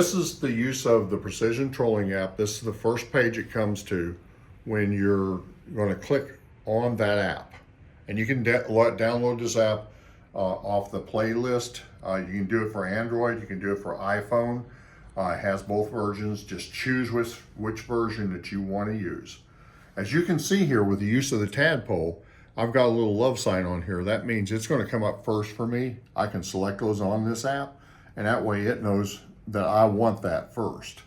this is the use of the Precision Trolling app. This is the first page it comes to when you're going to click on that app. And you can download this app off the playlist. You can do it for Android, you can do it for iPhone. It has both versions. Just choose which version that you want to use. As you can see here with the use of the tadpole, I've got a little love sign on here. That means it's going to come up first for me. I can select those on this app, and that way it knows that I want that first.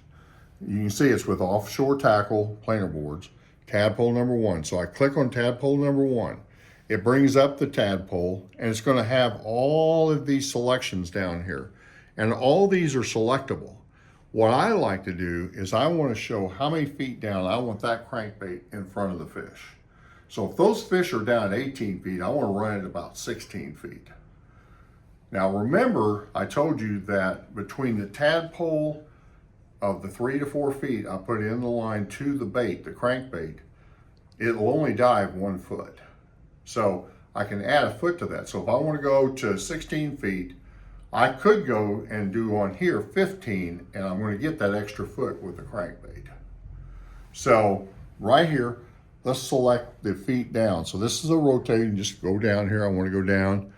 You can see it's with offshore tackle planer boards, tadpole number 1. So I click on tadpole number 1. It brings up the tadpole, and it's going to have all of these selections down here. And all these are selectable. What I like to do is I want to show how many feet down I want that crankbait in front of the fish. So if those fish are down at 18 feet, I want to run it about 16 feet. Now remember, I told you that between the tadpole of the 3 to 4 feet I put in the line to the bait, the crankbait, it'll only dive 1 foot. So I can add a foot to that. So if I want to go to 16 feet, I could go and do on here 15, and I'm going to get that extra foot with the crankbait. So right here, let's select the feet down. So this is a rotating, just go down here. I want to go down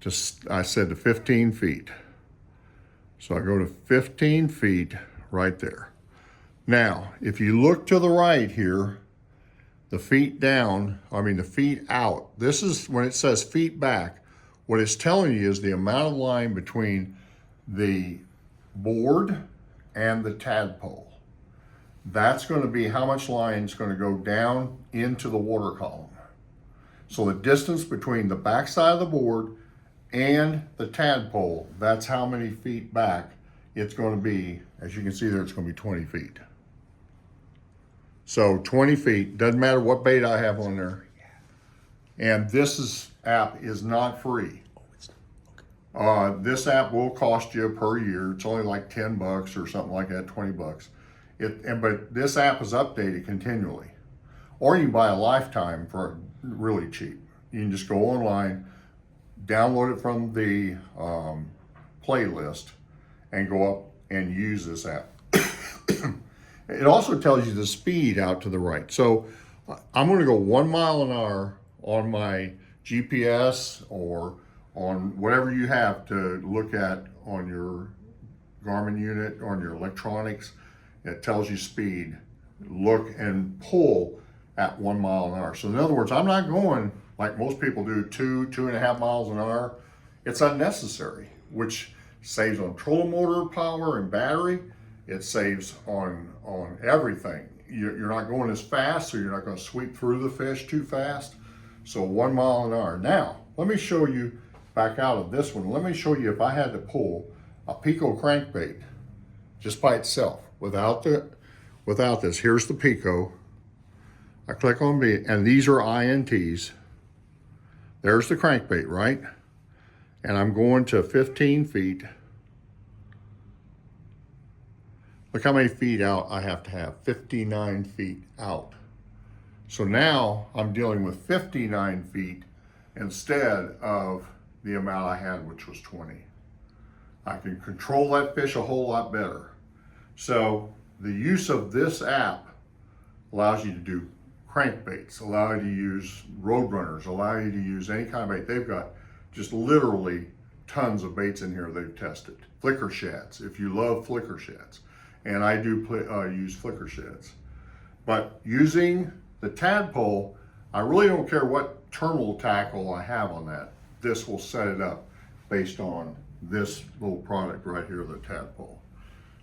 to, I said to 15 feet. So I go to 15 feet right there. Now, if you look to the right here, the feet down, the feet out, this is when it says feet back. What it's telling you is the amount of line between the board and the tadpole. That's going to be how much line is going to go down into the water column. So the distance between the back side of the board and the tadpole, that's how many feet back it's going to be. As you can see there, it's going to be 20 feet. So 20 feet, doesn't matter what bait I have on there. And this app is not free. This app will cost you per year. It's only like 10 bucks or something like that, 20 bucks. But this app is updated continually. Or you can buy a lifetime for really cheap. You can just go online, download it from the playlist, and go up and use this app. It also tells you the speed out to the right. So I'm going to go 1 mile an hour on my GPS or on whatever you have to look at on your Garmin unit, on your electronics. It tells you speed. Look and pull at 1 mile an hour. So in other words, I'm not going like most people do, 2.5 miles an hour. It's unnecessary, which saves on trolling motor power and battery. It saves on everything. You're not going as fast, so you're not going to sweep through the fish too fast. So 1 mile an hour. Now, let me show you back out of this one. Let me show you if I had to pull a Pico crankbait just by itself without this. Here's the Pico. I click on B, and these are INTs. There's the crankbait, right? And I'm going to 15 feet. Look how many feet out I have to have, 59 feet out. So now I'm dealing with 59 feet instead of the amount I had, which was 20. I can control that fish a whole lot better. So the use of this app allows you to do crankbaits, allow you to use roadrunners, allow you to use any kind of bait. They've got just literally tons of baits in here they've tested. Flicker shads, if you love flicker shads. And I do use flicker shads. But using the tadpole, I really don't care what terminal tackle I have on that. This will set it up based on this little product right here, the tadpole.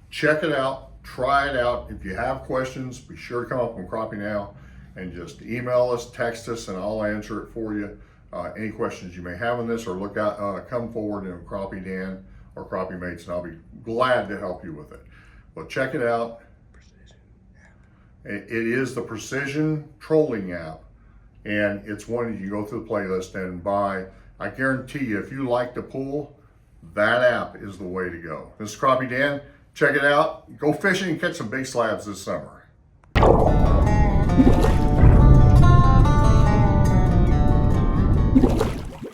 Check it out, try it out. If you have questions, be sure to come up on Crappie Now and just email us, text us, and I'll answer it for you. Any questions you may have on this, or come forward in Crappie Dan or Crappie Mates, and I'll be glad to help you with it. Well, check it out. It is the Precision Trolling app, and it's one that you go through the playlist and buy. I guarantee you, if you like to pull, that app is the way to go. This is Crappie Dan. Check it out. Go fishing and catch some big slabs this summer.